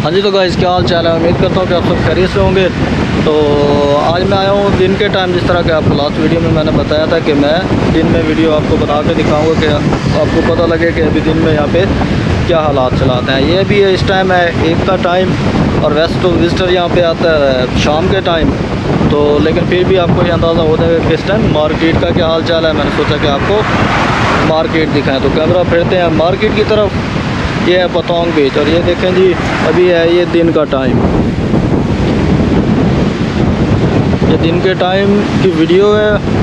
हाँ जी, तो गाइस क्या हाल चाल है। उम्मीद करता हूँ कि आप सब खैरियत से होंगे। तो आज मैं आया हूँ दिन के टाइम, जिस तरह के आपको लास्ट वीडियो में मैंने बताया था कि मैं दिन में वीडियो आपको बना के दिखाऊंगा कि आपको पता लगे कि अभी दिन में यहाँ पे क्या हालात चलाते हैं। ये भी है, इस टाइम है 1 का टाइम, और वैसे तो विज़िटर यहाँ पे आता है शाम के टाइम, तो लेकिन फिर भी आपको ये अंदाज़ा हो जाएगा कि इस टाइम मार्केट का क्या हाल चाल है। मैंने सोचा कि आपको मार्केट दिखाएँ, तो कैमरा फिरते हैं मार्केट की तरफ। ये है पतंग बीच, और ये देखें जी, अभी है ये दिन का टाइम, ये दिन के टाइम की वीडियो है।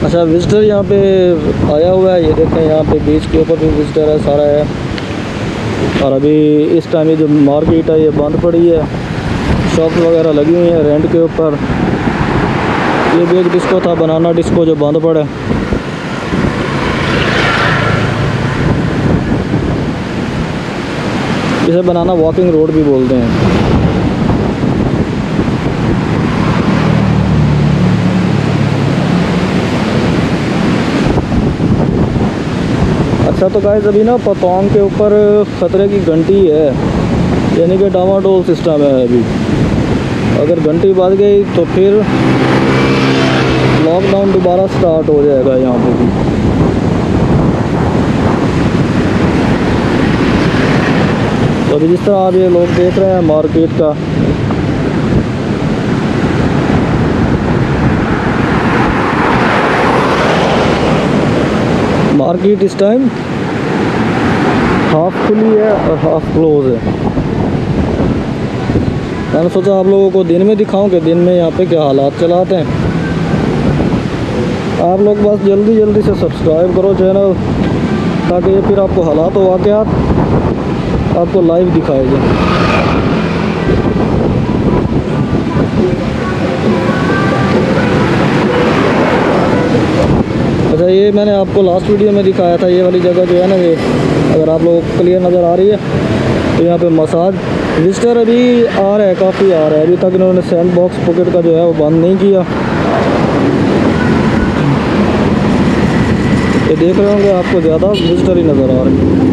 अच्छा, विज़िटर यहाँ पे आया हुआ है, ये देखें यहाँ पे बीच के ऊपर भी विज़िटर है, सारा है। और अभी इस टाइम ये जो मार्केट है ये बंद पड़ी है, शॉप वगैरह लगी हुई है रेंट के ऊपर। ये भी एक डिस्को था, बनाना डिस्को, जो बंद पड़ा है। इसे बनाना वॉकिंग रोड भी बोलते हैं। अच्छा, तो गाइस अभी ना पतंग के ऊपर ख़तरे की घंटी है, यानी कि डामाडोल सिस्टम है अभी। अगर घंटी बज गई तो फिर लॉकडाउन दोबारा स्टार्ट हो जाएगा यहाँ पे भी। तो अभी जिस तरह आप ये लोग देख रहे हैं मार्केट का, मार्केट इस टाइम हाफ खुली है और हाफ क्लोज है। मैंने सोचा आप लोगों को दिन में दिखाऊं कि दिन में यहाँ पे क्या हालात चलाते हैं। आप लोग बस जल्दी जल्दी से सब्सक्राइब करो चैनल, ताकि फिर आपको हालात व वाक़यात आपको लाइव दिखाए जाए। अच्छा, ये मैंने आपको लास्ट वीडियो में दिखाया था, ये वाली जगह जो है ना, ये अगर आप लोगों को क्लियर नज़र आ रही है, तो यहाँ पे मसाज विजिटर अभी आ रहा है, काफ़ी आ रहा है। अभी तक इन्होंने सैंड बॉक्स पॉकेट का जो है वो बंद नहीं किया। ये देख रहे होंगे आपको ज़्यादा विजिटर ही नज़र आ रहे हैं।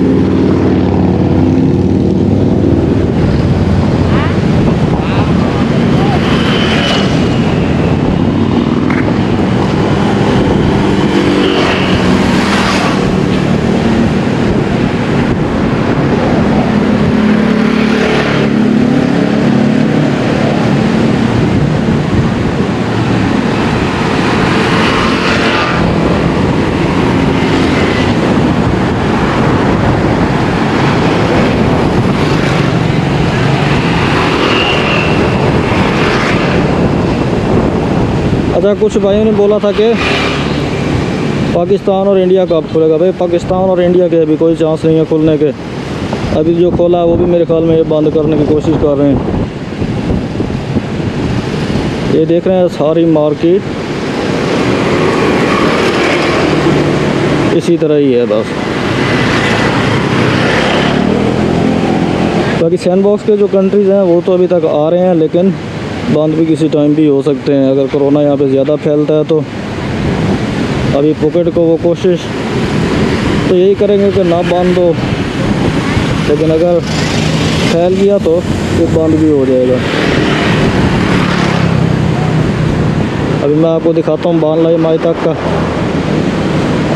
अच्छा, कुछ भाइयों ने बोला था कि पाकिस्तान और इंडिया कब खुलेगा। भाई, पाकिस्तान और इंडिया के अभी कोई चांस नहीं है खुलने के। अभी जो खोला है वो भी मेरे ख्याल में ये बंद करने की कोशिश कर रहे हैं। ये देख रहे हैं सारी मार्केट इसी तरह ही है बस। बाकी सैंड बॉक्स के जो कंट्रीज़ हैं वो तो अभी तक आ रहे हैं, लेकिन बंद भी किसी टाइम भी हो सकते हैं। अगर कोरोना यहाँ पे ज़्यादा फैलता है तो अभी पॉकेट को वो कोशिश तो यही करेंगे कि ना बंद हो, लेकिन अगर फैल गया तो फिर बंद भी हो जाएगा। अभी मैं आपको दिखाता हूँ बान लाई माई तक का,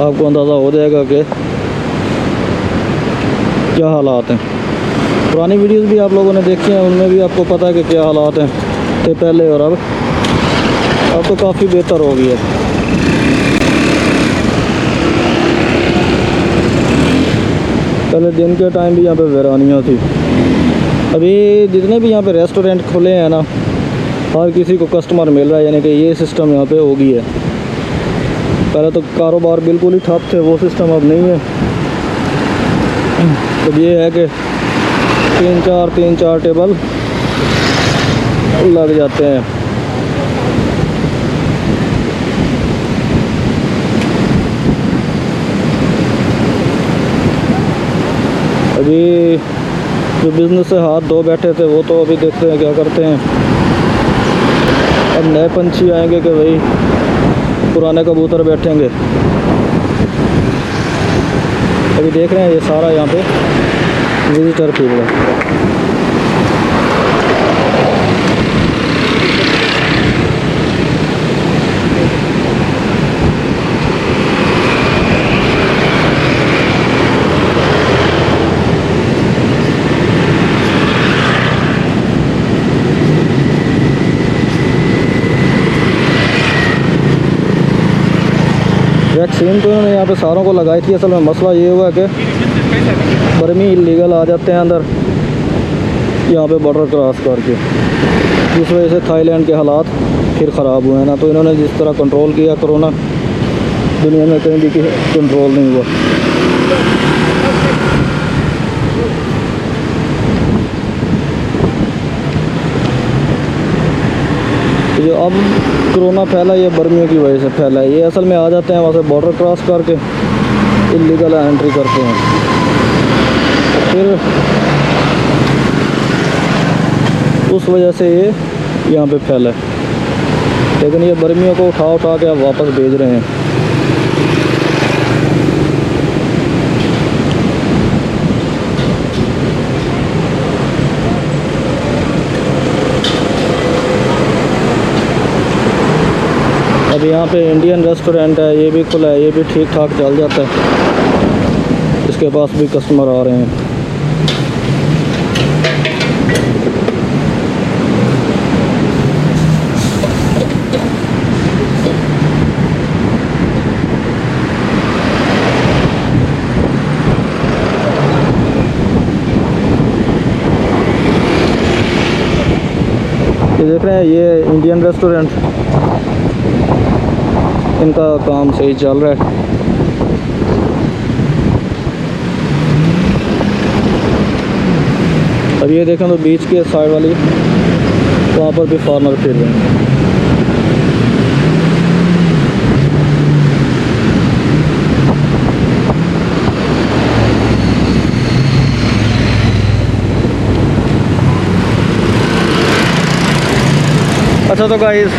आपको अंदाज़ा हो जाएगा कि क्या हालात हैं। पुरानी वीडियोस भी आप लोगों ने देखी हैं, उनमें भी आपको पता है कि क्या हालात हैं थे पहले, और अब तो काफ़ी बेहतर हो गया है। पहले दिन के टाइम भी यहाँ पे वीरानियाँ थी। अभी जितने भी यहाँ पे रेस्टोरेंट खुले हैं ना, हर किसी को कस्टमर मिल रहा है, यानी कि ये सिस्टम यहाँ पे हो गया है। पहले तो कारोबार बिल्कुल ही ठप थे, वो सिस्टम अब नहीं है। अब ये है कि तीन चार टेबल लग जाते हैं। अभी जो बिज़नेस से हाथ धो बैठे थे वो तो अभी देखते हैं क्या करते हैं। अब नए पंछी आएंगे कि भाई पुराने कबूतर बैठेंगे। अभी देख रहे हैं ये सारा यहाँ पे विजिटर फील्ड है। वैक्सीन तो इन्होंने यहाँ पे सारों को लगाई थी। असल में मसला ये हुआ कि बर्मी इलीगल आ जाते हैं अंदर यहाँ पे बॉर्डर क्रॉस करके, जिस वजह से थाईलैंड के हालात फिर ख़राब हुए हैं ना। तो इन्होंने जिस तरह कंट्रोल किया कोरोना, दुनिया में कहीं भी कंट्रोल नहीं हुआ। जो अब कोरोना फैला ये बर्मियों की वजह से फैला है। ये असल में आ जाते हैं वहाँ से बॉर्डर क्रॉस करके इलीगल एंट्री करते हैं, फिर उस वजह से ये यहाँ पे फैला है। लेकिन ये बर्मियों को उठा उठा के अब वापस भेज रहे हैं। अब यहाँ पे इंडियन रेस्टोरेंट है, ये भी खुला है, ये भी ठीक ठाक चल जाता है। इसके पास भी कस्टमर आ रहे हैं। ये देख रहे हैं ये इंडियन रेस्टोरेंट, इनका काम सही चल रहा है। अब ये देखें तो बीच के साइड वाली वहाँ पर भी फार्मर फिर रहे हैं। अच्छा तो गाइस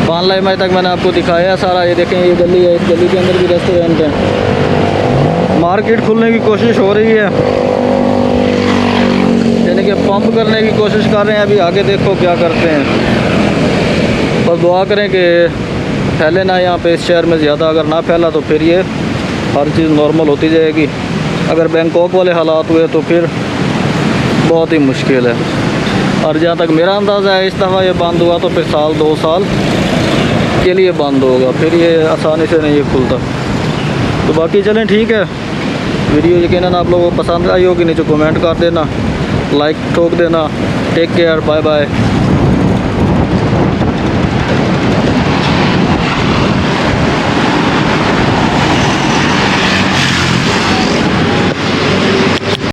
बान लाई माई तक मैंने आपको दिखाया है सारा। ये देखें ये गली है, इस गली के अंदर भी रेस्टोरेंट है। मार्केट खुलने की कोशिश हो रही है, यानी कि पंप करने की कोशिश कर रहे हैं। अभी आगे देखो क्या करते हैं। बस दुआ करें कि फैले ना यहाँ पे इस शहर में ज़्यादा। अगर ना फैला तो फिर ये हर चीज़ नॉर्मल होती जाएगी। अगर बैंकॉक वाले हालात हुए तो फिर बहुत ही मुश्किल है। और जहाँ तक मेरा अंदाज़ा है इस दफ़ा ये बंद हुआ तो फिर साल 2 साल के लिए बंद होगा, फिर ये आसानी से नहीं खुलता। तो बाकी चलें ठीक है। वीडियो यकीनन आप लोगों को पसंद आई होगी, नीचे कमेंट कर देना, लाइक ठोक देना। Take care, bye bye.